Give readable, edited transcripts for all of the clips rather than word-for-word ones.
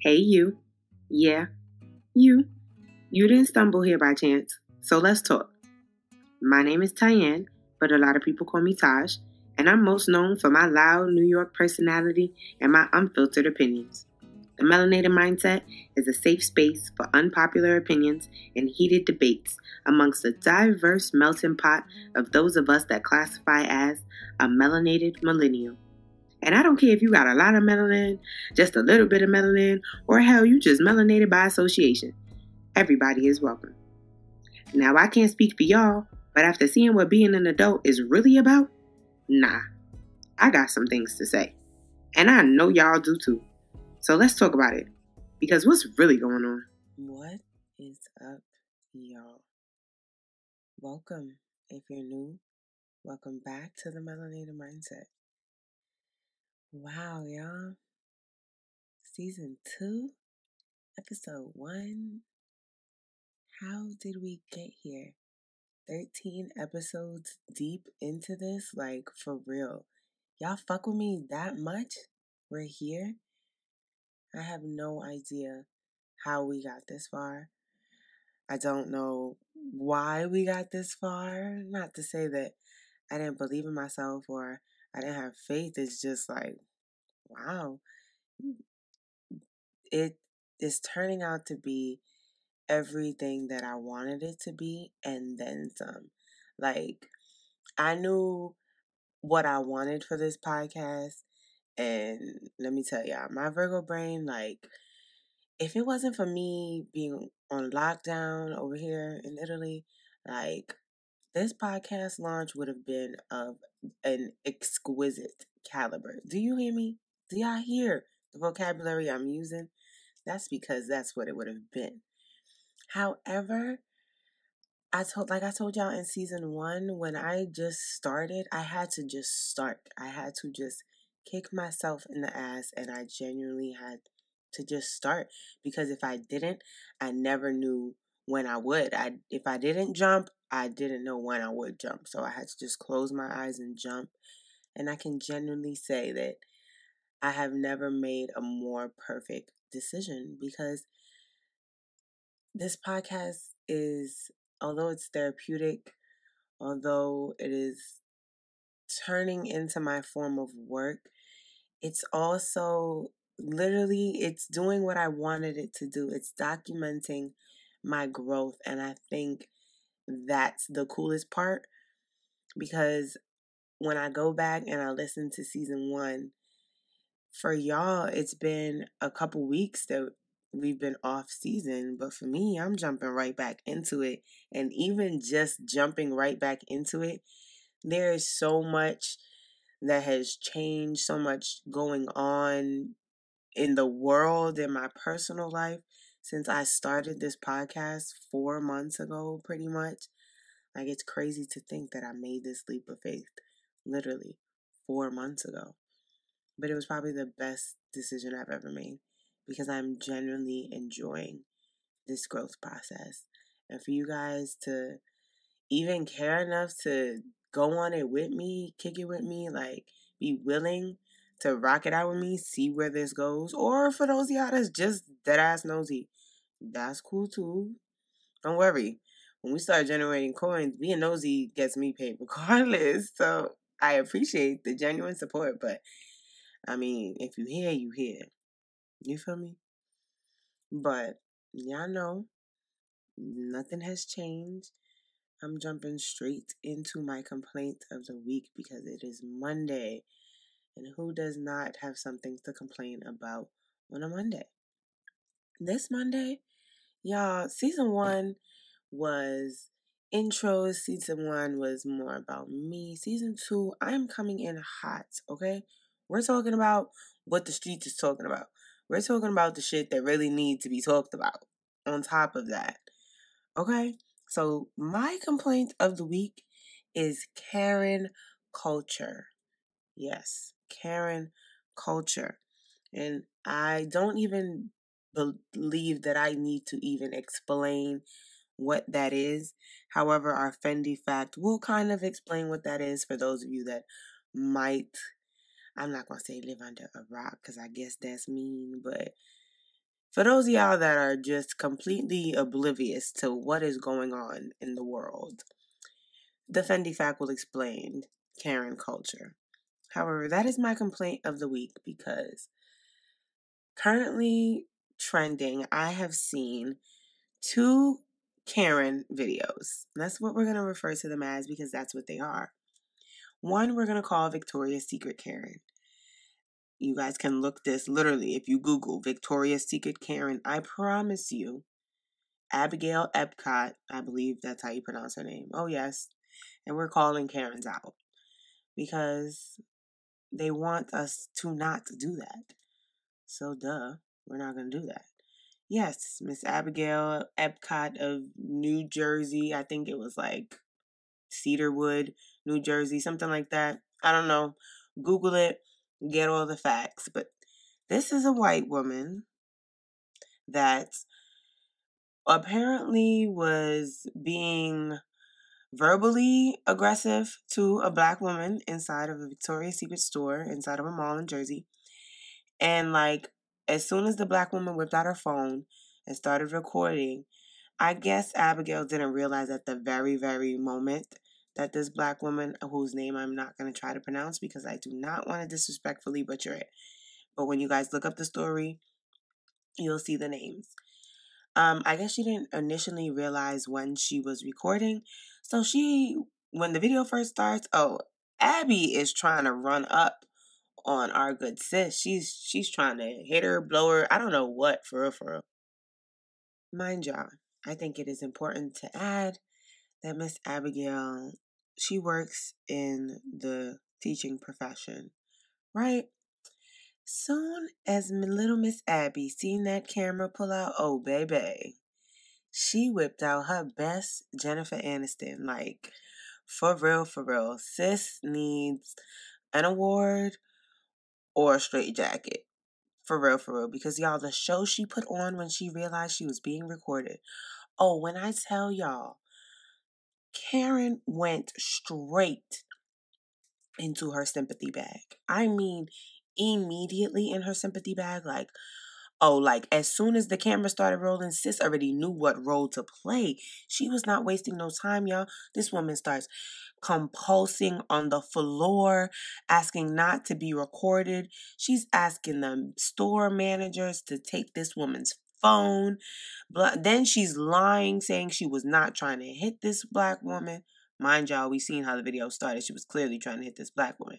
Hey, you. Yeah, you. You didn't stumble here by chance, so let's talk. My name is Tyanne, but a lot of people call me Taj, and I'm most known for my loud New York personality and my unfiltered opinions. The Melanated Mindset is a safe space for unpopular opinions and heated debates amongst a diverse melting pot of those of us that classify as a melanated millennial. And I don't care if you got a lot of melanin, just a little bit of melanin, or hell, you just melanated by association. Everybody is welcome. Now, I can't speak for y'all, but after seeing what being an adult is really about, nah, I got some things to say. And I know y'all do too. So let's talk about it. Because what's really going on? What is up, y'all? Welcome. If you're new, welcome back to the Melanated Mindset. Wow, y'all. Season 2, episode 1. How did we get here? 13 episodes deep into this? Like, for real. Y'all fuck with me that much? We're here? I have no idea how we got this far. I don't know why we got this far. Not to say that I didn't believe in myself or I didn't have faith. It's just like, wow. It is turning out to be everything that I wanted it to be and then some. Like, I knew what I wanted for this podcast. And let me tell y'all, my Virgo brain, like, if it wasn't for me being on lockdown over here in Italy, like, this podcast launch would have been of an exquisite caliber. Do you hear me? Do y'all hear the vocabulary I'm using? That's because that's what it would have been. However, I told y'all in season 1, when I just started, I had to just start. I had to just kick myself in the ass, and I genuinely had to just start, because if I didn't, I never knew when I would. If I didn't jump, I didn't know when I would jump. So I had to just close my eyes and jump. And I can genuinely say that I have never made a more perfect decision, because this podcast is, although it's therapeutic, although it is turning into my form of work, it's also literally, it's doing what I wanted it to do. It's documenting my growth. And I think that's the coolest part, because when I go back and I listen to season 1, for y'all, it's been a couple weeks that we've been off season, but for me, I'm jumping right back into it. And even just jumping right back into it, there is so much that has changed, so much going on in the world, in my personal life, since I started this podcast 4 months ago, pretty much. Like, it's crazy to think that I made this leap of faith literally 4 months ago. But it was probably the best decision I've ever made, because I'm genuinely enjoying this growth process. And for you guys to even care enough to go on it with me, kick it with me, like, be willing to rock it out with me, see where this goes. Or for those of y'all that's just dead ass nosy, that's cool too. Don't worry. When we start generating coins, being nosy gets me paid regardless. So I appreciate the genuine support, but I mean, if you hear, you hear. You feel me? But y'all know, nothing has changed. I'm jumping straight into my complaint of the week, because it is Monday. And who does not have something to complain about on a Monday? This Monday, y'all, season 1 was intros. Season 1 was more about me. Season 2, I'm coming in hot, okay? We're talking about what the streets is talking about. We're talking about the shit that really needs to be talked about on top of that, okay? So my complaint of the week is Karen culture. Yes, Karen culture. And I don't even believe that I need to even explain what that is. However, our Fendi fact will kind of explain what that is for those of you that might, I'm not going to say live under a rock, because I guess that's mean, but For those of y'all that are just completely oblivious to what is going on in the world, the Fendi fact will explain Karen culture. However, that is my complaint of the week because currently trending, I have seen 2 Karen videos. That's what we're going to refer to them as because that's what they are. One we're going to call Victoria's Secret Karen. You guys can look this literally if you Google Victoria's Secret Karen. I promise you, Abigail Epcot, I believe that's how you pronounce her name. Oh, yes. And we're calling Karens out because they want us to not do that. So, duh, we're not going to do that. Yes, Miss Abigail Epcot of New Jersey. I think it was like Cedarwood, New Jersey, something like that. I don't know. Google it, get all the facts. But this is a white woman that apparently was being verbally aggressive to a black woman inside of a Victoria's Secret store, inside of a mall in Jersey. And like, as soon as the black woman whipped out her phone and started recording, I guess Abigail didn't realize at the very, very moment that this black woman, whose name I'm not going to try to pronounce because I do not want to disrespectfully butcher it. But when you guys look up the story, you'll see the names. I guess she didn't initially realize when she was recording. So when the video first starts, Abby is trying to run up on our good sis. She's trying to hit her, blow her, I don't know what, for real. Mind y'all, I think it is important to add that Miss Abigail, she works in the teaching profession, right? Soon as little Miss Abby seen that camera pull out, oh baby, she whipped out her best Jennifer Aniston. Like, for real. Sis needs an award or a straight jacket. For real. Because y'all, the show she put on when she realized she was being recorded. Oh, when I tell y'all, Karen went straight into her sympathy bag. I mean, immediately in her sympathy bag. Like, as soon as the camera started rolling, sis already knew what role to play. She was not wasting no time, y'all. This woman starts compulsing on the floor, asking not to be recorded. She's asking the store managers to take this woman's phone. Then she's lying, saying she was not trying to hit this black woman. Mind y'all, we seen how the video started. She was clearly trying to hit this black woman.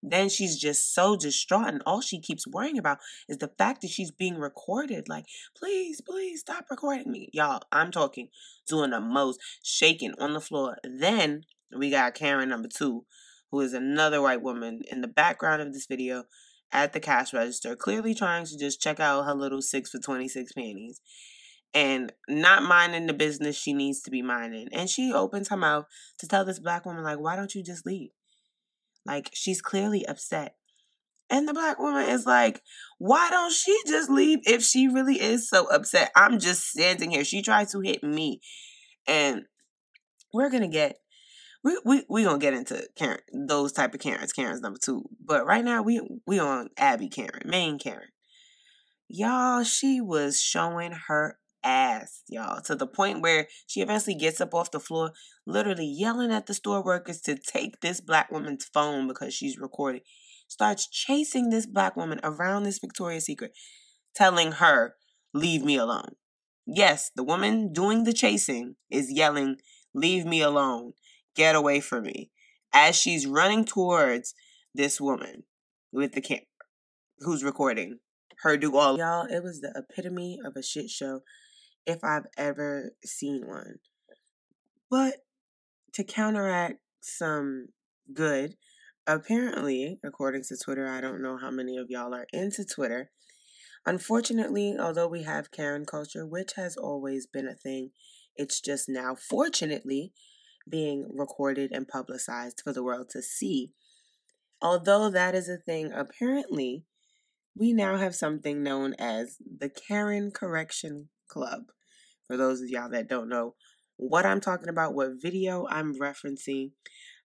Then she's just so distraught, and all she keeps worrying about is the fact that she's being recorded. Like, please stop recording me. Y'all, I'm talking, doing the most, shaking on the floor. Then we got Karen number 2, who is another white woman in the background of this video at the cash register, clearly trying to just check out her little 6 for 26 panties and not minding the business she needs to be minding. And she opens her mouth to tell this black woman, like, why don't you just leave? Like, she's clearly upset. And the black woman is like, why don't she just leave if she really is so upset? I'm just standing here. She tried to hit me. And we're going to get, we going to get into Karen, those type of Karen's number 2. But right now, we on Abby Karen, main Karen. Y'all, she was showing her ass, y'all, to the point where she eventually gets up off the floor, literally yelling at the store workers to take this black woman's phone because she's recording. Starts chasing this black woman around this Victoria's Secret, telling her, leave me alone. Yes, the woman doing the chasing is yelling, leave me alone, get away from me, as she's running towards this woman with the camera who's recording her do all. Y'all, it was the epitome of a shit show if I've ever seen one. But to counteract some good, apparently, according to Twitter, I don't know how many of y'all are into Twitter. Unfortunately, although we have Karen culture, which has always been a thing, it's just now, fortunately, being recorded and publicized for the world to see. Although that is a thing, apparently, we now have something known as the Karen Correction Club. For those of y'all that don't know what I'm talking about, what video I'm referencing,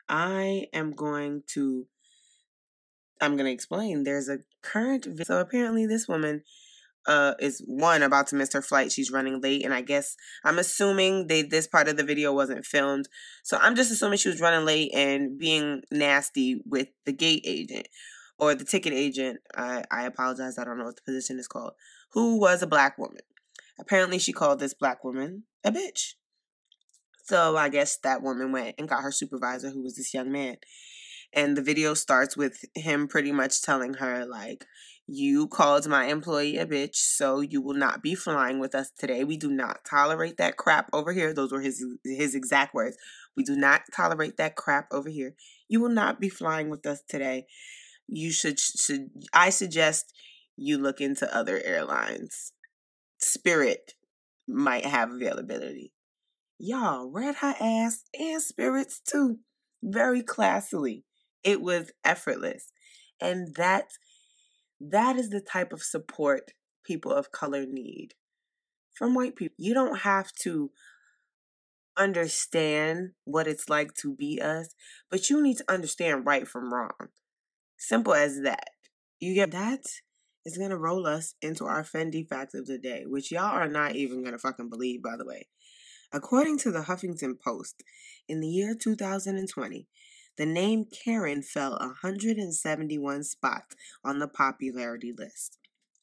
I'm going to explain. There's a current video. So apparently this woman is one about to miss her flight. She's running late, and I'm assuming this part of the video wasn't filmed, so I'm just assuming she was running late and being nasty with the gate agent or the ticket agent. I apologize, I don't know what the position is called, who was a black woman. Apparently she called this black woman a bitch. So I guess that woman went and got her supervisor, who was this young man. And the video starts with him pretty much telling her, like, you called my employee a bitch, so you will not be flying with us today. We do not tolerate that crap over here. Those were his exact words. We do not tolerate that crap over here. You will not be flying with us today. You I suggest you look into other airlines. Spirit might have availability. Y'all read her ass and Spirits too. Very classily. It was effortless. And that is the type of support people of color need from white people. You don't have to understand what it's like to be us, but you need to understand right from wrong. Simple as that. You get that? Is going to roll us into our Fendi fact of the day, which y'all are not even going to fucking believe, by the way. According to the Huffington Post, in the year 2020, the name Karen fell 171 spots on the popularity list.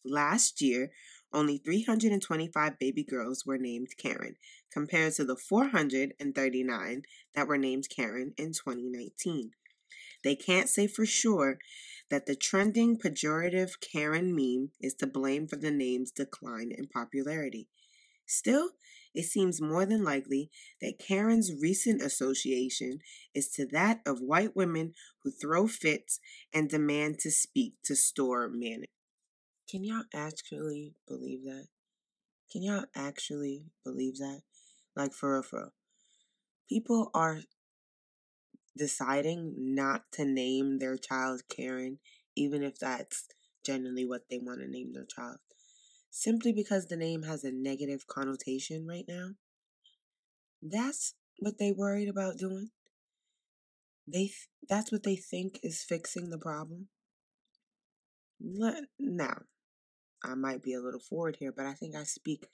Last year, only 325 baby girls were named Karen, compared to the 439 that were named Karen in 2019. They can't say for sure that the trending pejorative Karen meme is to blame for the name's decline in popularity. Still, it seems more than likely that Karen's recent association is to that of white women who throw fits and demand to speak to store managers. Can y'all actually believe that? Can y'all actually believe that? Like, for real. People are deciding not to name their child Karen, even if that's generally what they want to name their child, simply because the name has a negative connotation right now. That's what they worried about doing. That's what they think is fixing the problem. Now, I might be a little forward here, but I think I speak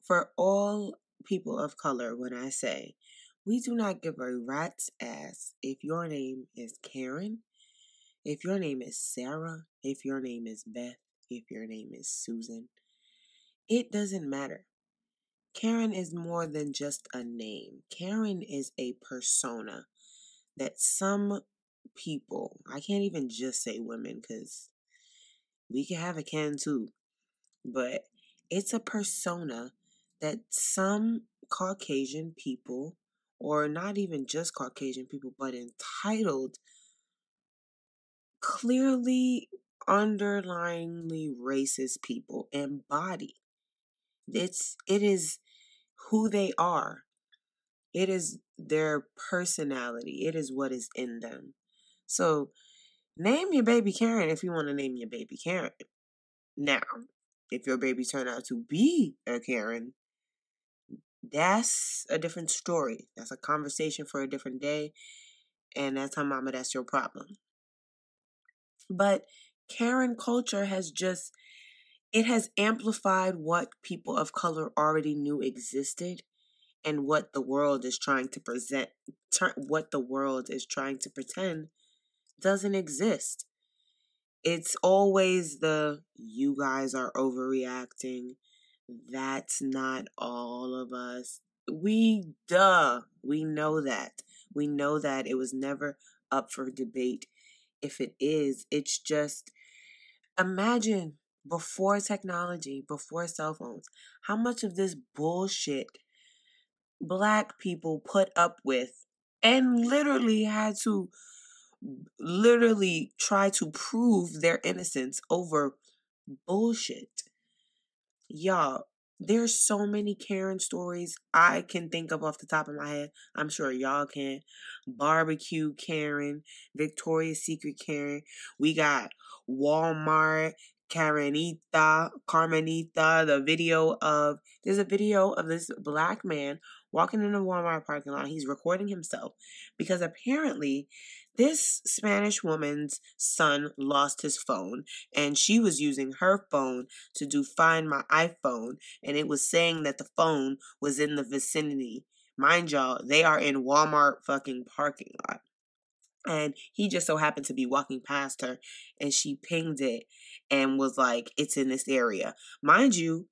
for all people of color when I say we do not give a rat's ass if your name is Karen, if your name is Sarah, if your name is Beth, if your name is Susan. It doesn't matter. Karen is more than just a name. Karen is a persona that some people, I can't even just say women because we can have a Ken too, but it's a persona that some Caucasian people, or not even just Caucasian people, but entitled, clearly underlyingly racist people embody. It is who they are. It is their personality. It is what is in them. So, name your baby Karen if you want to name your baby Karen. Now, if your baby turned out to be a Karen, that's a different story. That's a conversation for a different day. And that's how, mama, that's your problem. But Karen culture has amplified what people of color already knew existed and what the world is trying to pretend doesn't exist. It's always you guys are overreacting. That's not all of us. We know that. We know that it was never up for debate. If it is, it's just, imagine before technology, before cell phones, how much of this bullshit Black people put up with and literally had to try to prove their innocence over bullshit. Y'all, there's so many Karen stories I can think of off the top of my head. I'm sure y'all can. Barbecue Karen, Victoria's Secret Karen. We got Walmart Carmenita. There's a video of this black man walking in a Walmart parking lot. He's recording himself because apparently This Spanish woman's son lost his phone, and she was using her phone to do Find My iPhone, and it was saying that the phone was in the vicinity. Mind y'all, they are in Walmart fucking parking lot. And he just so happened to be walking past her, and she pinged it and was like, it's in this area. Mind you,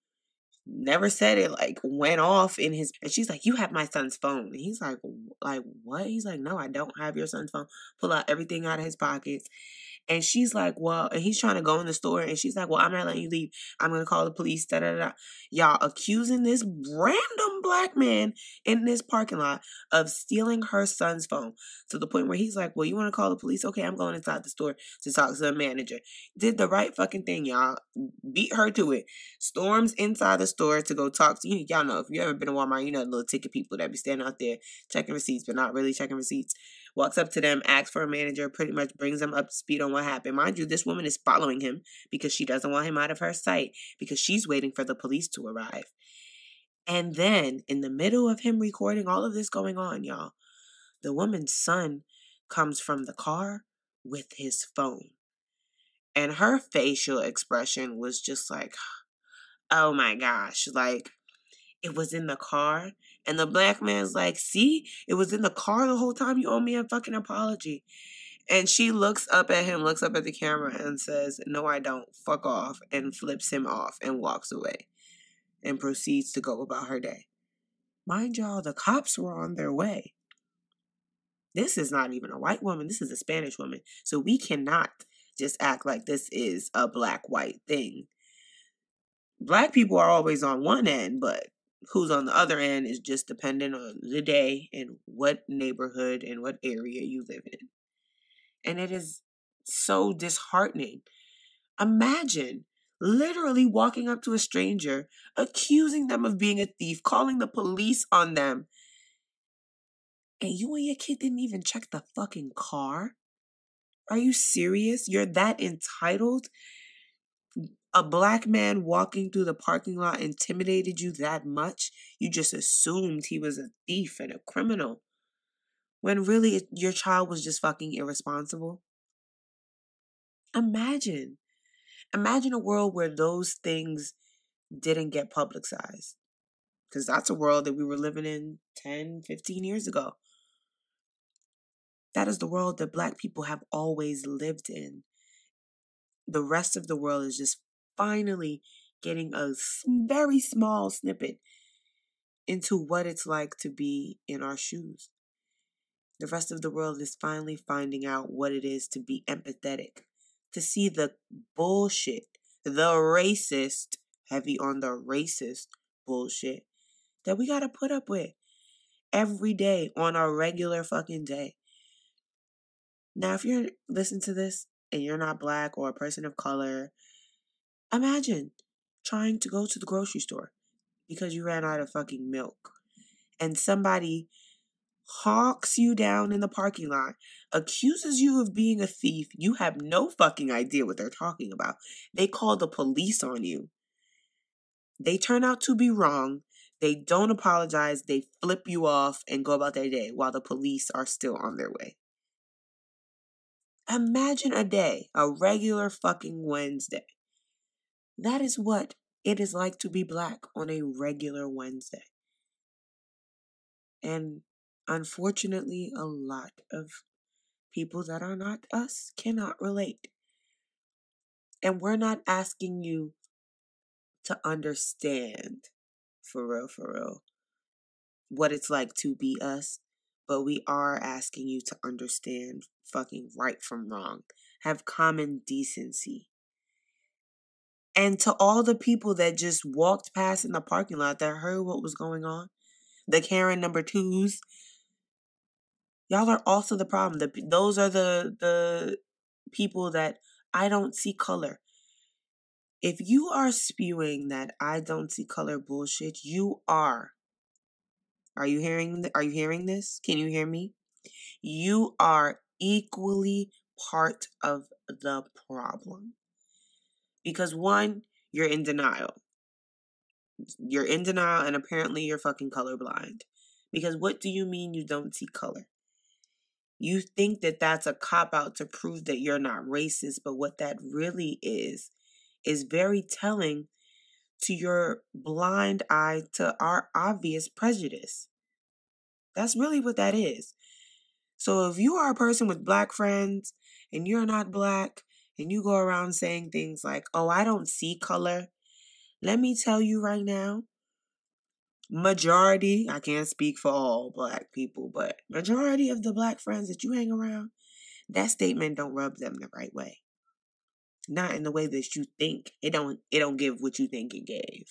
never said it, like went off in his, and she's like, you have my son's phone. And he's like what? He's like, no, I don't have your son's phone. Pull out everything out of his pockets. And she's like, well, and he's trying to go in the store, and she's like, well, I'm not letting you leave. I'm going to call the police. Da, da, da. Y'all accusing this random black man in this parking lot of stealing her son's phone, to the point where he's like, well, you want to call the police? Okay, I'm going inside the store to talk to the manager. Did the right fucking thing, y'all. Beat her to it. Storms inside the store to go talk to you. Y'all know, if you ever been to Walmart, you know the little ticket people that be standing out there checking receipts, but not really checking receipts. Walks up to them, asks for a manager, pretty much brings them up to speed on what happened. Mind you, this woman is following him because she doesn't want him out of her sight, because she's waiting for the police to arrive. And then, in the middle of him recording all of this going on, y'all, the woman's son comes from the car with his phone. And her facial expression was just like, oh my gosh, like, it was in the car. And the black man's like, see, it was in the car the whole time. You owe me a fucking apology. And she looks up at him, looks up at the camera and says, no, I don't. Fuck off. And flips him off and walks away and proceeds to go about her day. Mind y'all, the cops were on their way. This is not even a white woman. This is a Spanish woman. So we cannot just act like this is a black-white thing. Black people are always on one end, but who's on the other end is just dependent on the day and what neighborhood and what area you live in. And it is so disheartening. Imagine literally walking up to a stranger, accusing them of being a thief, calling the police on them, and you and your kid didn't even check the fucking car? Are you serious? You're that entitled? A black man walking through the parking lot intimidated you that much? You just assumed he was a thief and a criminal, when really your child was just fucking irresponsible? Imagine a world where those things didn't get publicized. Because that's a world that we were living in 10, 15 years ago. That is the world that black people have always lived in. The rest of the world is just finally getting a very small snippet into what it's like to be in our shoes. The rest of the world is finally finding out what it is to be empathetic, to see the bullshit, the racist, heavy on the racist bullshit that we gotta put up with every day on a regular fucking day. Now, if you're listening to this and you're not black or a person of color, imagine trying to go to the grocery store because you ran out of fucking milk, and somebody hawks you down in the parking lot, accuses you of being a thief. You have no fucking idea what they're talking about. They call the police on you. They turn out to be wrong. They don't apologize. They flip you off and go about their day while the police are still on their way. Imagine a day, a regular fucking Wednesday. That is what it is like to be black on a regular Wednesday. And unfortunately, a lot of people that are not us cannot relate. And we're not asking you to understand, for real, what it's like to be us. But we are asking you to understand fucking right from wrong. Have common decency. And to all the people that just walked past in the parking lot that heard what was going on, the Karen number twos, y'all are also the problem. Those are the people that I don't see color. If you are spewing that I don't see color bullshit, you are. Are you hearing this? Can you hear me? You are equally part of the problem. Because one, you're in denial. You're in denial, and apparently you're fucking colorblind. Because what do you mean you don't see color? You think that that's a cop-out to prove that you're not racist, but what that really is very telling to your blind eye to our obvious prejudice. That's really what that is. So if you are a person with black friends and you're not black and you go around saying things like, oh, I don't see color, let me tell you right now, majority, I can't speak for all black people, but majority of the black friends that you hang around, that statement don't rub them the right way. Not in the way that you think. It don't give what you think it gave.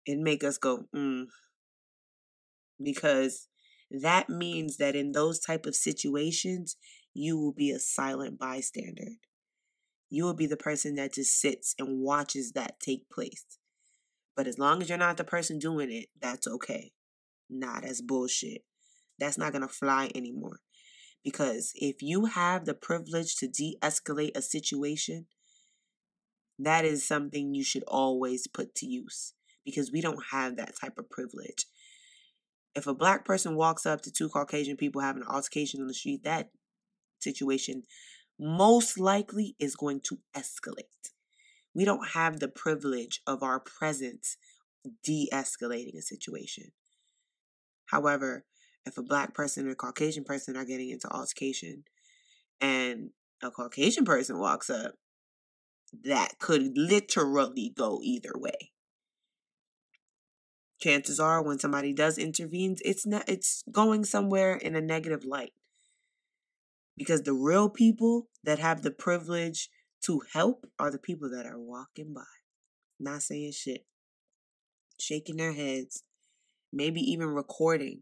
It make us go, because that means that in those type of situations, you will be a silent bystander. You will be the person that just sits and watches that take place. But as long as you're not the person doing it, that's okay. Nah, that's bullshit. That's not going to fly anymore. Because if you have the privilege to de-escalate a situation, that is something you should always put to use. Because we don't have that type of privilege. If a black person walks up to two Caucasian people having an altercation on the street, that situation most likely is going to escalate. We don't have the privilege of our presence de-escalating a situation. However, if a black person and a Caucasian person are getting into altercation and a Caucasian person walks up, that could literally go either way. Chances are when somebody does intervene, it's going somewhere in a negative light. Because the real people that have the privilege to help are the people that are walking by, not saying shit, shaking their heads, maybe even recording.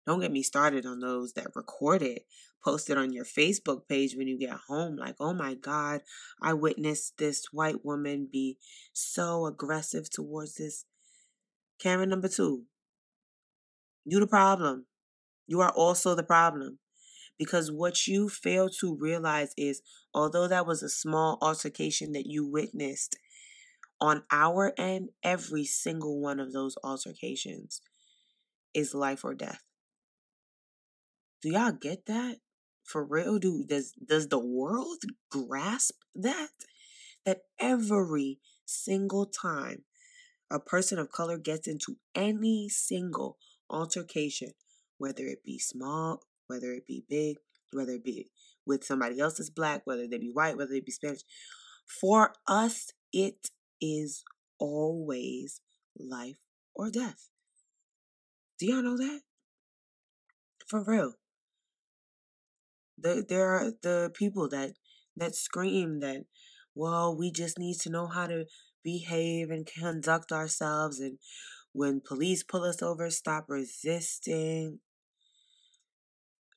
Don't get me started on those that record it, post it on your Facebook page when you get home. Like, oh my God, I witnessed this white woman be so aggressive towards this. Karen number 2, you the problem. You are also the problem. Because what you fail to realize is, although that was a small altercation that you witnessed, on our end, every single one of those altercations is life or death. Do y'all get that? For real? Does the world grasp that? That every single time a person of color gets into any single altercation, whether it be small, whether it be big, whether it be with somebody else that's black, whether they be white, whether they be Spanish, for us, it is always life or death. Do y'all know that? For real. There are the people that scream that, well, we just need to know how to behave and conduct ourselves, and when police pull us over, stop resisting.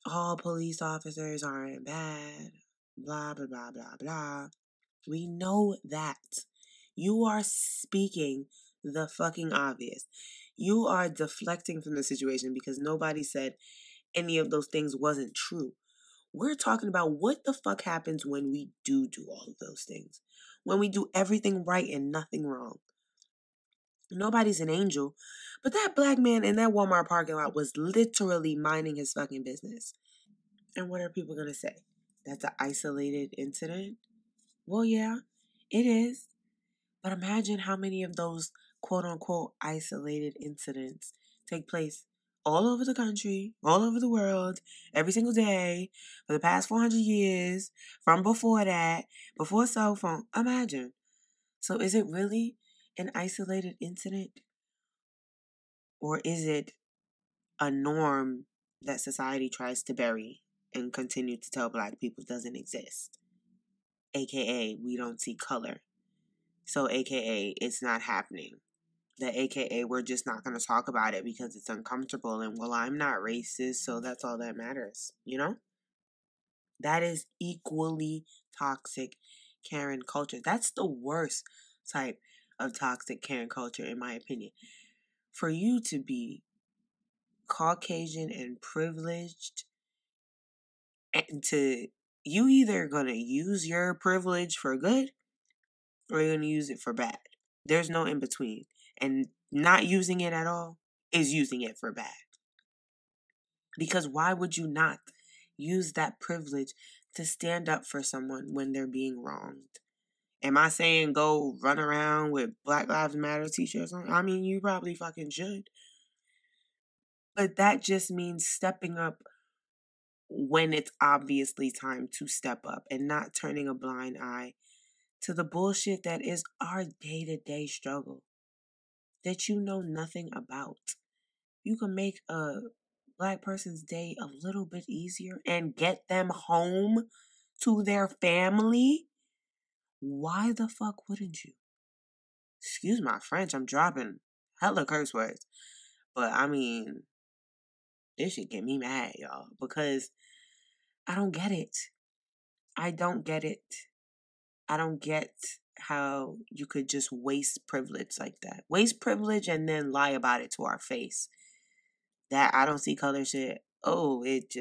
All police officers aren't bad. Blah, blah, blah, blah, blah. We know that. You are speaking the fucking obvious. You are deflecting from the situation because nobody said any of those things wasn't true. We're talking about what the fuck happens when we do all of those things. When we do everything right and nothing wrong. Nobody's an angel. But that black man in that Walmart parking lot was literally minding his fucking business. And what are people going to say? That's an isolated incident? Well, yeah, it is. But imagine how many of those quote-unquote isolated incidents take place all over the country, all over the world, every single day, for the past 400 years, from before that, before cell phone. Imagine. So is it really an isolated incident? Or is it a norm that society tries to bury and continue to tell black people doesn't exist? AKA, we don't see color. So AKA, it's not happening. The AKA, we're just not going to talk about it because it's uncomfortable. And well, I'm not racist, so that's all that matters. You know? That is equally toxic Karen culture. That's the worst type of toxic Karen culture, in my opinion. For you to be Caucasian and privileged, and you either going to use your privilege for good or you're going to use it for bad. There's no in between. And not using it at all is using it for bad. Because why would you not use that privilege to stand up for someone when they're being wronged? Am I saying go run around with Black Lives Matter t-shirts on? I mean, you probably fucking should. But that just means stepping up when it's obviously time to step up and not turning a blind eye to the bullshit that is our day-to-day struggle that you know nothing about. You can make a Black person's day a little bit easier and get them home to their family. Why the fuck wouldn't you? Excuse my French, I'm dropping hella curse words. But I mean, this should get me mad, y'all, because I don't get it. I don't get it. I don't get how you could just waste privilege like that. Waste privilege and then lie about it to our face. That I don't see color shit. Oh, it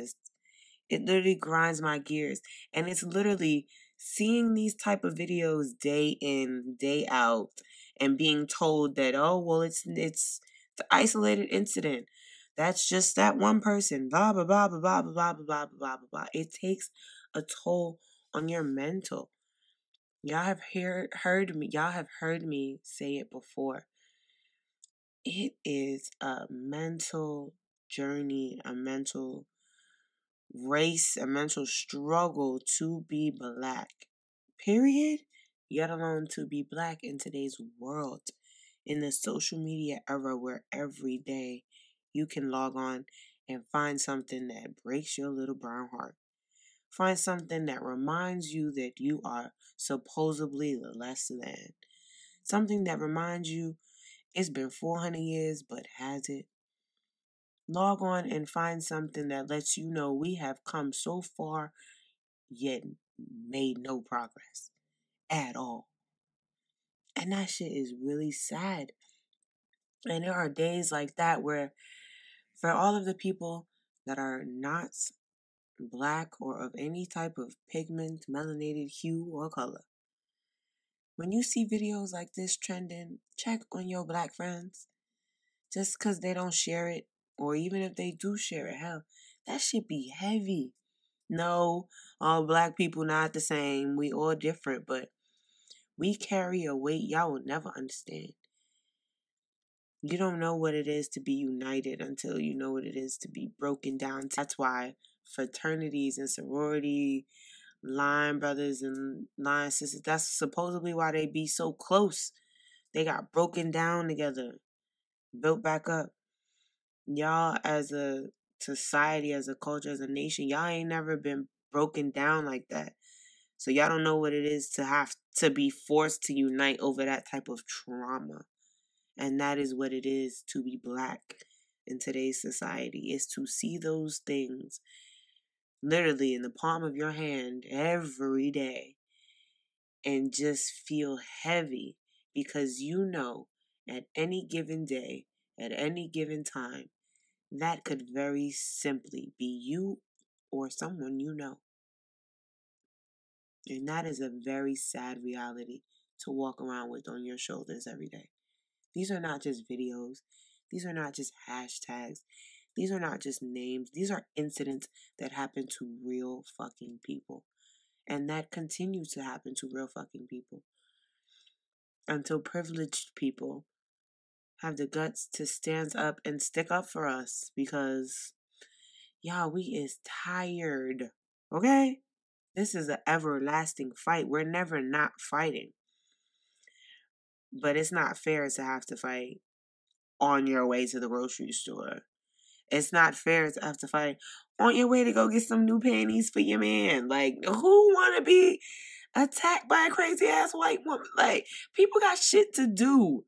literally grinds my gears. And it's literally seeing these type of videos day in, day out, and being told that, oh, well, it's the isolated incident. That's just that one person. Blah, blah, blah, blah, blah, blah, blah, blah, blah, blah, blah. It takes a toll on your mental. Y'all have heard me say it before. It is a mental journey, a mental race, a mental struggle to be Black. Period. Yet alone to be Black in today's world. In the social media era where every day you can log on and find something that breaks your little brown heart. Find something that reminds you that you are supposedly less than. Something that reminds you it's been 400 years, but has it? Log on and find something that lets you know we have come so far, yet made no progress at all. And that shit is really sad. And there are days like that where, for all of the people that are not Black or of any type of pigment, melanated hue, or color, when you see videos like this trending, check on your Black friends. Just because they don't share it, or even if they do share it, hell, that should be heavy. No, all Black people not the same. We all different, but we carry a weight y'all will never understand. You don't know what it is to be united until you know what it is to be broken down. That's why fraternities and sorority, line brothers and line sisters, that's supposedly why they be so close. They got broken down together, built back up. Y'all as a society, as a culture, as a nation, y'all ain't never been broken down like that. So y'all don't know what it is to have to be forced to unite over that type of trauma. And that is what it is to be Black in today's society, is to see those things literally in the palm of your hand every day and just feel heavy because you know at any given day, at any given time, that could very simply be you or someone you know. And that is a very sad reality to walk around with on your shoulders every day. These are not just videos. These are not just hashtags. These are not just names. These are incidents that happen to real fucking people. And that continues to happen to real fucking people. Until privileged people have the guts to stand up and stick up for us. Because, y'all, we is tired. Okay? This is an everlasting fight. We're never not fighting. But it's not fair to have to fight on your way to the grocery store. It's not fair to have to fight on your way to go get some new panties for your man. Like, who want to be attacked by a crazy ass white woman? Like, people got shit to do.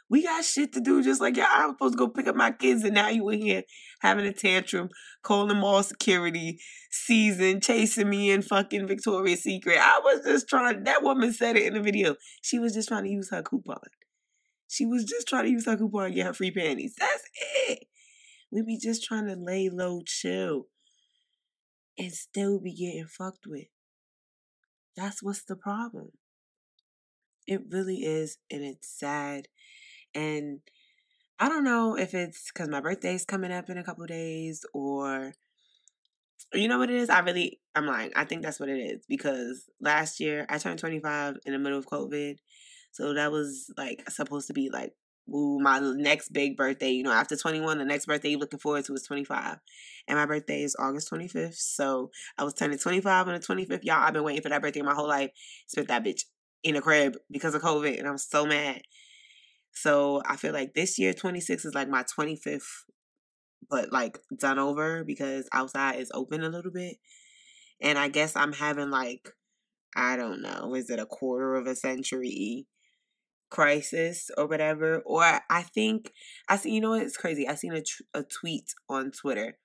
We got shit to do. Just like, yeah, I was supposed to go pick up my kids, and now you in here having a tantrum, calling mall security, season, chasing me in fucking Victoria's Secret. I was just trying. That woman said it in the video. She was just trying to use her coupon. She was just trying to use her coupon and get her free panties. That's it. We be just trying to lay low, chill, and still be getting fucked with. That's what's the problem. It really is, and it's sad. And I don't know if it's because my birthday's coming up in a couple days, or you know what it is? I'm lying. I think that's what it is, because last year I turned 25 in the middle of COVID. So that was like supposed to be like, ooh, my next big birthday. You know, after 21, the next birthday you're looking forward to is 25. And my birthday is August 25th. So I was turning 25 on the 25th. Y'all, I've been waiting for that birthday my whole life. Spent that bitch in a crib because of COVID. And I'm so mad. So I feel like this year, 26, is like my 25th, but like done over, because outside is open a little bit. And I guess I'm having like, I don't know, is it a quarter of a century crisis or whatever? Or I think, you know what, it's crazy. I seen a tweet on Twitter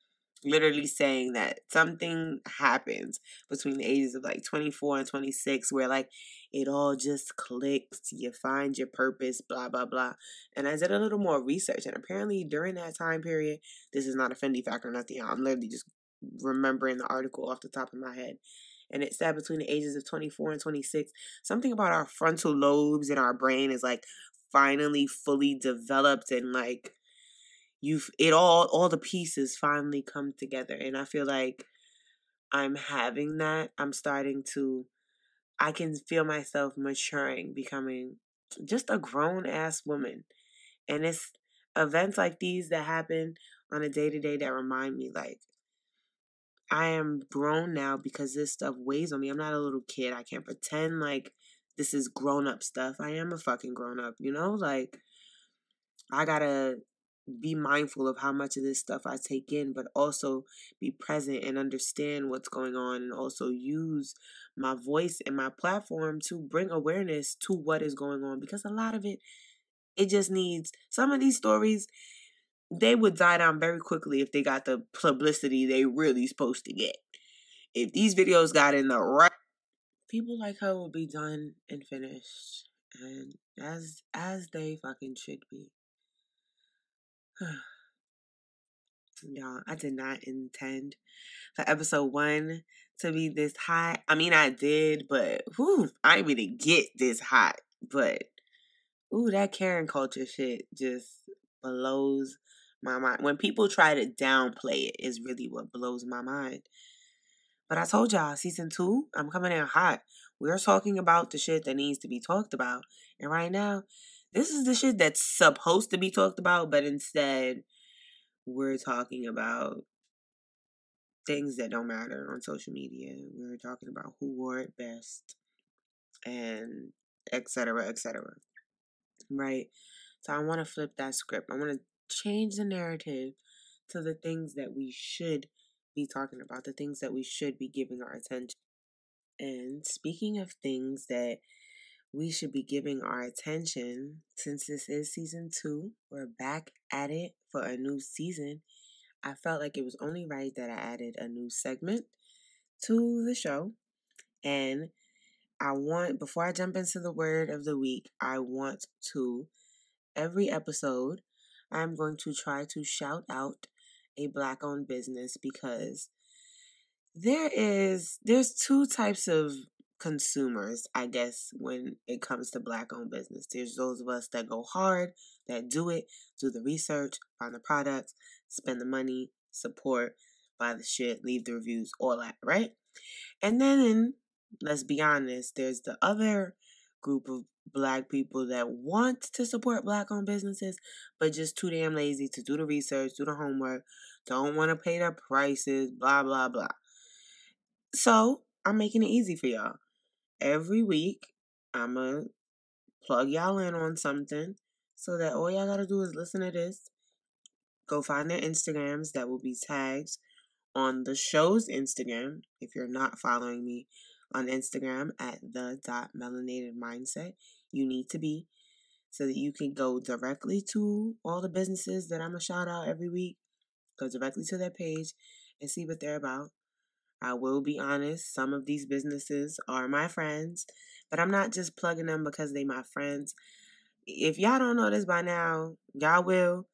literally saying that something happens between the ages of like 24 and 26 where like it all just clicks, you find your purpose, blah blah blah. And I did a little more research, and apparently during that time period, this is not a Fendi fact or nothing, I'm literally just remembering the article off the top of my head, and it said between the ages of 24 and 26, something about our frontal lobes in our brain is like finally fully developed, and like all the pieces finally come together. And I feel like I'm having that. I can feel myself maturing, becoming just a grown ass woman. And it's events like these that happen on a day-to-day that remind me like I am grown now, because this stuff weighs on me. I'm not a little kid. I can't pretend like this is grown up stuff. I am a fucking grown up, you know? Like, I gotta be mindful of how much of this stuff I take in, but also be present and understand what's going on, and also use my voice and my platform to bring awareness to what is going on, because a lot of it just needs, some of these stories, they would die down very quickly if they got the publicity they really supposed to get. If these videos got in the right, people like her will be done and finished, and as they fucking should be. Y'all, I did not intend for episode 1 to be this hot. I mean, I did, but I didn't really get this hot. But that Karen culture shit just blows my mind. When people try to downplay it, is really what blows my mind. But I told y'all, season 2, I'm coming in hot. We're talking about the shit that needs to be talked about. And right now, this is the shit that's supposed to be talked about, but instead, we're talking about things that don't matter on social media. We're talking about who wore it best, and et cetera, et cetera. Right? So I want to flip that script. I want to change the narrative to the things that we should be talking about, the things that we should be giving our attention. And speaking of things that we should be giving our attention, since this is season 2, we're back at it for a new season. I felt like it was only right that I added a new segment to the show. And before I jump into the word of the week, I want to, every episode, I'm going to try to shout out a Black-owned business, because there's 2 types of consumers, I guess, when it comes to Black-owned business. There's those of us that go hard, that do the research, find the products, spend the money, support, buy the shit, leave the reviews, all that, right? And then, let's be honest, there's the other group of Black people that want to support Black-owned businesses, but just too damn lazy to do the research, do the homework, don't want to pay the prices, blah, blah, blah. So, I'm making it easy for y'all. Every week, I'm going to plug y'all in on something, so that all y'all got to do is listen to this, go find their Instagrams that will be tagged on the show's Instagram. If you're not following me on Instagram at the.melanatedmindset, you need to be, so that you can go directly to all the businesses that I'm going to shout out every week. Go directly to their page and see what they're about. I will be honest, some of these businesses are my friends, but I'm not just plugging them because they my friends. If y'all don't know this by now, y'all will.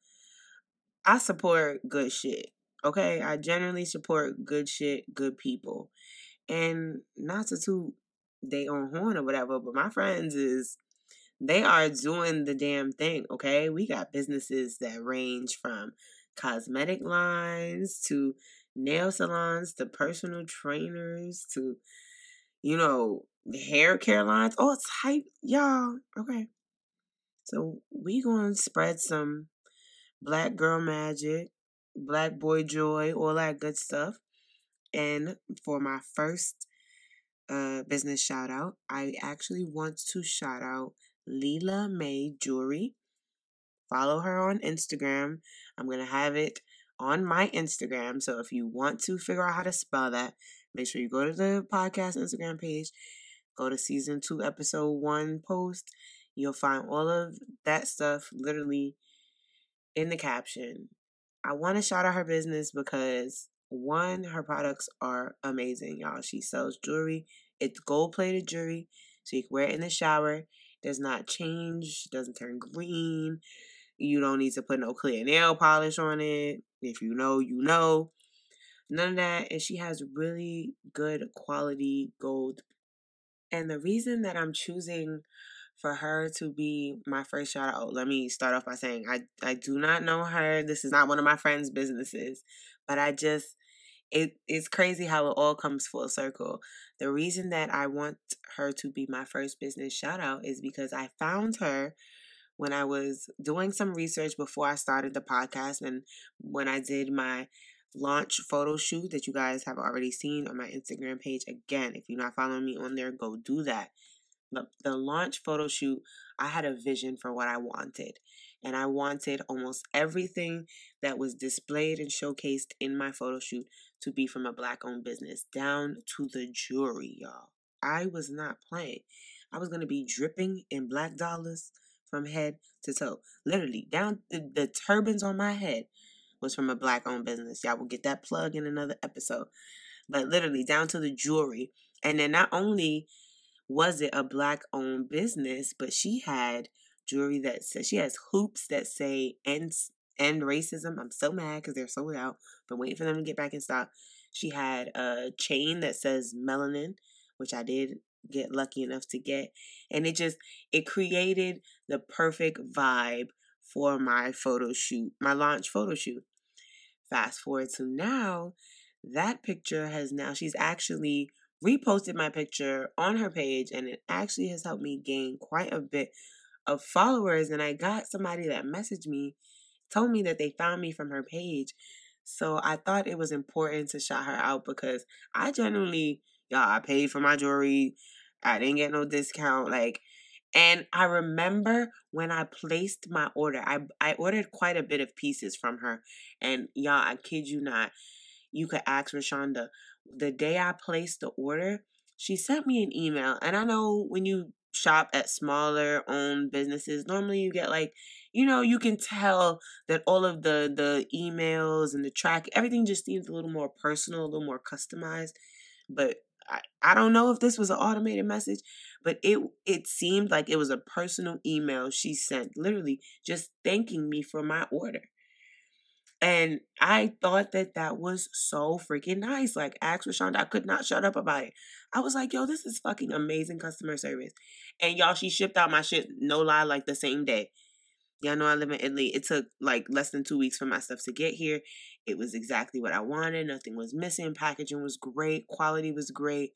I support good shit. Okay? I generally support good shit, good people. And not to toot they own horn or whatever, but my friends is They are doing the damn thing, okay? We got businesses that range from cosmetic lines to nail salons to personal trainers to, hair care lines. Oh, it's hype, y'all. Okay. So we gonna spread some black girl magic, black boy joy, all that good stuff. And for my first business shout out, I actually want to shout out Leela May Jewelry. Follow her on Instagram. I'm going to have it on my Instagram. So if you want to figure out how to spell that, make sure you go to the podcast Instagram page, go to season 2, episode 1 post. You'll find all of that stuff literally in the caption. I want to shout out her business because, one, her products are amazing, y'all. She sells jewelry. It's gold-plated jewelry, so you can wear it in the shower. Does not change, doesn't turn green. You don't need to put no clear nail polish on it. If you know, you know. None of that. And she has really good quality gold. And the reason that I'm choosing for her to be my first shout out, let me start off by saying I do not know her. This is not one of my friends' businesses. But it's crazy how it all comes full circle. The reason that I want her to be my first business shout out is because I found her when I was doing some research before I started the podcast, and when I did my launch photo shoot that you guys have already seen on my Instagram page. Again, if you're not following me on there, go do that. The launch photo shoot, I had a vision for what I wanted. And I wanted almost everything that was displayed and showcased in my photo shoot to be from a Black-owned business, down to the jewelry, y'all. I was not playing. I was going to be dripping in black dollars from head to toe. Literally, down the turbans on my head was from a Black-owned business. Y'all will get that plug in another episode. But literally, down to the jewelry. And then not only was it a Black-owned business, but she had jewelry that says, she has hoops that say end racism. I'm so mad because they're sold out. Been waiting for them to get back in stock. She had a chain that says melanin, which I did get lucky enough to get. And it created the perfect vibe for my photo shoot, my launch photo shoot. Fast forward to now, that picture she's actually reposted my picture on her page, and it actually has helped me gain quite a bit of followers. And I got somebody that messaged me, told me that they found me from her page. So I thought it was important to shout her out because I genuinely, I paid for my jewelry. I didn't get no discount. And I remember when I placed my order, I ordered quite a bit of pieces from her. And y'all, I kid you not, you could ask Rashonda. The day I placed the order, she sent me an email. And I know when you shop at smaller owned businesses, normally you get you can tell that all of the emails and the track, everything just seems a little more personal, a little more customized. But I don't know if this was an automated message, but it seemed like it was a personal email she sent, literally just thanking me for my order. And I thought that was so freaking nice. Ask Rashonda, I could not shut up about it. I was like, yo, this is fucking amazing customer service. And y'all, she shipped out my shit, no lie, the same day. Y'all know I live in Italy. It took less than 2 weeks for my stuff to get here. It was exactly what I wanted. Nothing was missing. Packaging was great. Quality was great.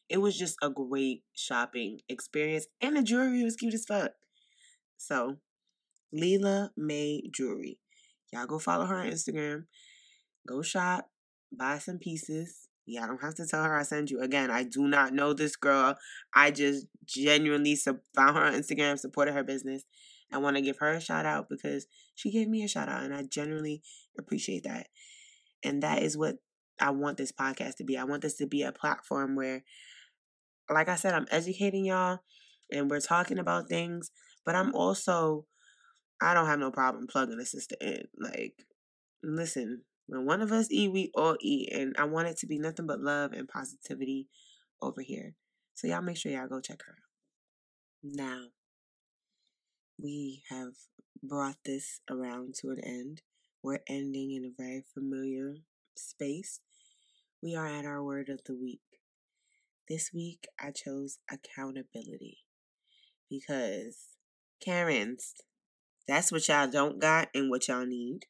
It was just a great shopping experience. And the jewelry was cute as fuck. So, Leela May Jewelry. Y'all go follow her on Instagram. Go shop. Buy some pieces. Y'all don't have to tell her I sent you. Again, I do not know this girl. I just genuinely found her on Instagram, supported her business. I want to give her a shout out because she gave me a shout out, and I genuinely appreciate that. And that is what I want this podcast to be. I want this to be a platform where, like I said, I'm educating y'all and we're talking about things, but I don't have no problem plugging a sister in. Listen, when one of us eat, we all eat. And I want it to be nothing but love and positivity over here. So y'all make sure y'all go check her out. Now, we have brought this around to an end. We're ending in a very familiar space. We are at our word of the week. This week, I chose accountability because Karens. That's what y'all don't got and what y'all need.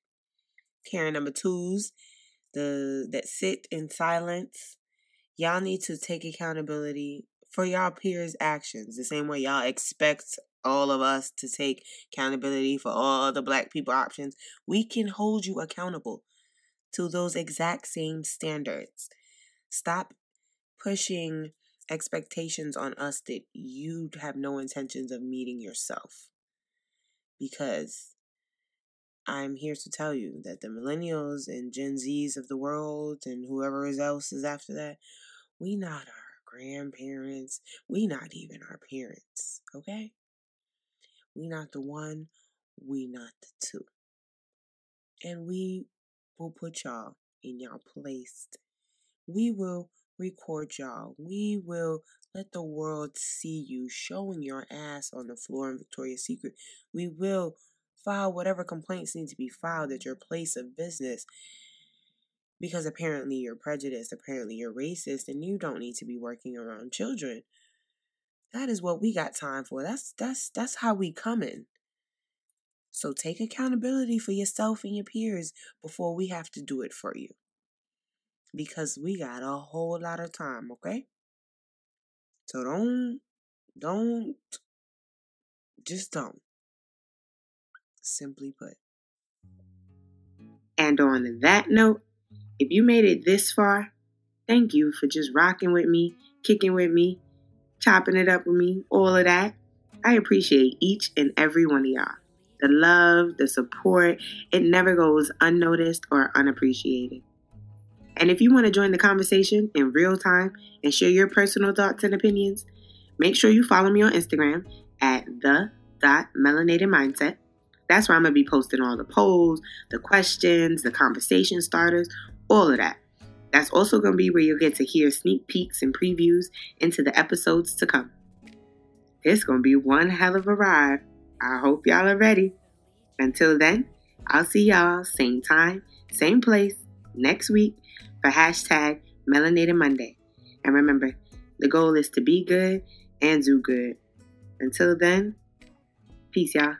Karen number 2s, that sit in silence. Y'all need to take accountability for y'all peers' actions. The same way y'all expect all of us to take accountability for all the Black people options. We can hold you accountable to those exact same standards. Stop pushing expectations on us that you have no intentions of meeting yourself. Because I'm here to tell you that the millennials and Gen Zs of the world and whoever else is after that, we not our grandparents. We not even our parents, okay? We not the one. We not the two. And we will put y'all in y'all place. We will record y'all. We will let the world see you showing your ass on the floor in Victoria's Secret. We will file whatever complaints need to be filed at your place of business, because apparently you're prejudiced, apparently you're racist, and you don't need to be working around children. That is what we got time for. That's how we coming. So take accountability for yourself and your peers before we have to do it for you. Because we got a whole lot of time, okay? So don't. Simply put. And on that note, if you made it this far, thank you for just rocking with me, kicking with me, chopping it up with me, all of that. I appreciate each and every one of y'all. The love, the support, it never goes unnoticed or unappreciated. And if you want to join the conversation in real time and share your personal thoughts and opinions, make sure you follow me on Instagram at the.melanatedmindset. That's where I'm going to be posting all the polls, the questions, the conversation starters, all of that. That's also going to be where you'll get to hear sneak peeks and previews into the episodes to come. It's going to be one hell of a ride. I hope y'all are ready. Until then, I'll see y'all same time, same place, next week for #Melanated Monday. And remember, the goal is to be good and do good. Until then, peace, y'all.